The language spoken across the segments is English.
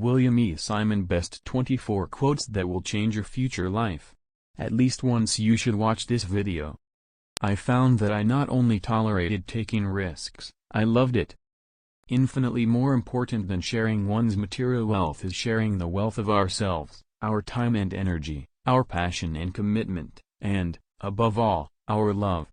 William E. Simon Best 24 Quotes That Will Change Your Future Life. At least once you should watch this video. I found that I not only tolerated taking risks, I loved it. Infinitely more important than sharing one's material wealth is sharing the wealth of ourselves, our time and energy, our passion and commitment, and, above all, our love.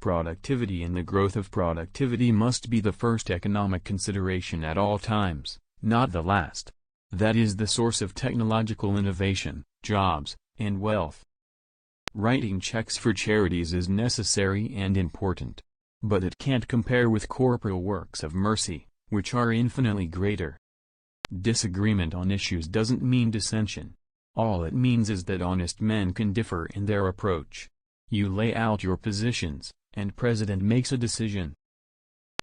Productivity and the growth of productivity must be the first economic consideration at all times, not the last. That is the source of technological innovation, jobs, and wealth. Writing checks for charities is necessary and important. But it can't compare with corporal works of mercy, which are infinitely greater. Disagreement on issues doesn't mean dissension. All it means is that honest men can differ in their approach. You lay out your positions, and President makes a decision.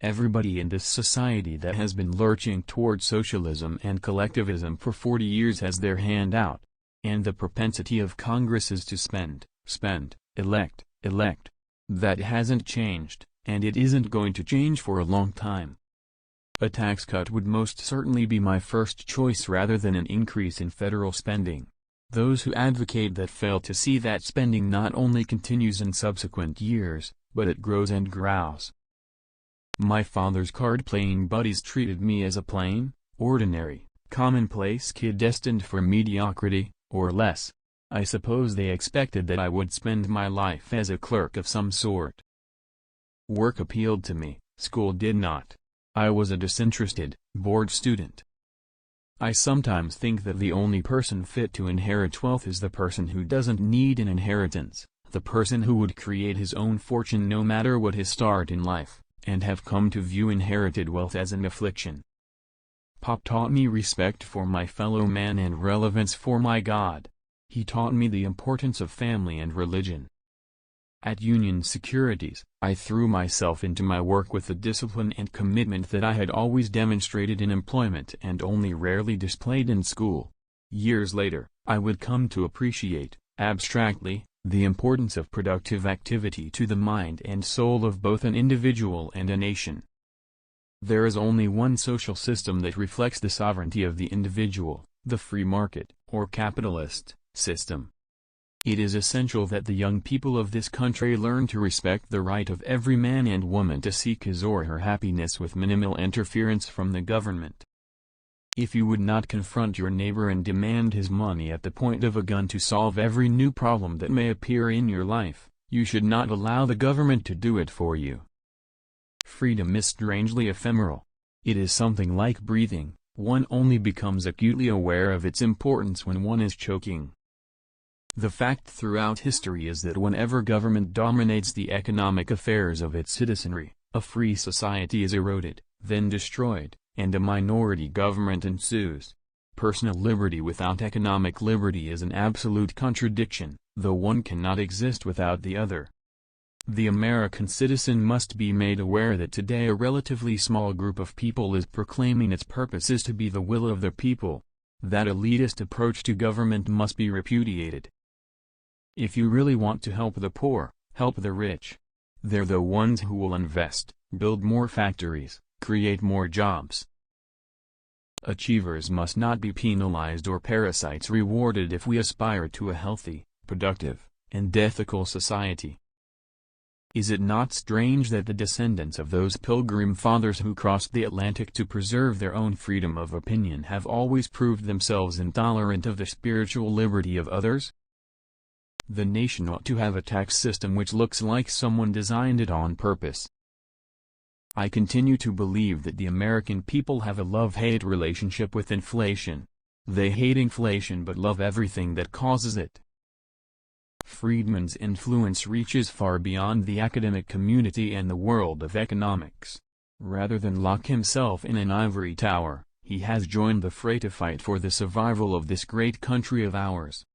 Everybody in this society that has been lurching toward socialism and collectivism for 40 years has their hand out. And the propensity of Congress is to spend, elect. That hasn't changed, and it isn't going to change for a long time. A tax cut would most certainly be my first choice rather than an increase in federal spending. Those who advocate that fail to see that spending not only continues in subsequent years, but it grows and grows. My father's card-playing buddies treated me as a plain, ordinary, commonplace kid destined for mediocrity, or less. I suppose they expected that I would spend my life as a clerk of some sort. Work appealed to me, school did not. I was a disinterested, bored student. I sometimes think that the only person fit to inherit wealth is the person who doesn't need an inheritance, the person who would create his own fortune no matter what his start in life, and have come to view inherited wealth as an affliction. Pop taught me respect for my fellow man and reverence for my God. He taught me the importance of family and religion. At Union Securities, I threw myself into my work with the discipline and commitment that I had always demonstrated in employment and only rarely displayed in school. Years later, I would come to appreciate, abstractly, the importance of productive activity to the mind and soul of both an individual and a nation. There is only one social system that reflects the sovereignty of the individual, the free market, or capitalist, system. It is essential that the young people of this country learn to respect the right of every man and woman to seek his or her happiness with minimal interference from the government. If you would not confront your neighbor and demand his money at the point of a gun to solve every new problem that may appear in your life, you should not allow the government to do it for you. Freedom is strangely ephemeral. It is something like breathing, one only becomes acutely aware of its importance when one is choking. The fact throughout history is that whenever government dominates the economic affairs of its citizenry, a free society is eroded, then destroyed, and a minority government ensues. Personal liberty without economic liberty is an absolute contradiction, though one cannot exist without the other. The American citizen must be made aware that today a relatively small group of people is proclaiming its purpose is to be the will of the people. That elitist approach to government must be repudiated. If you really want to help the poor, help the rich. They're the ones who will invest, build more factories, create more jobs. Achievers must not be penalized or parasites rewarded if we aspire to a healthy, productive, and ethical society. Is it not strange that the descendants of those Pilgrim Fathers who crossed the Atlantic to preserve their own freedom of opinion have always proved themselves intolerant of the spiritual liberty of others? The nation ought to have a tax system which looks like someone designed it on purpose. I continue to believe that the American people have a love-hate relationship with inflation. They hate inflation but love everything that causes it. Friedman's influence reaches far beyond the academic community and the world of economics. Rather than lock himself in an ivory tower, he has joined the fray to fight for the survival of this great country of ours.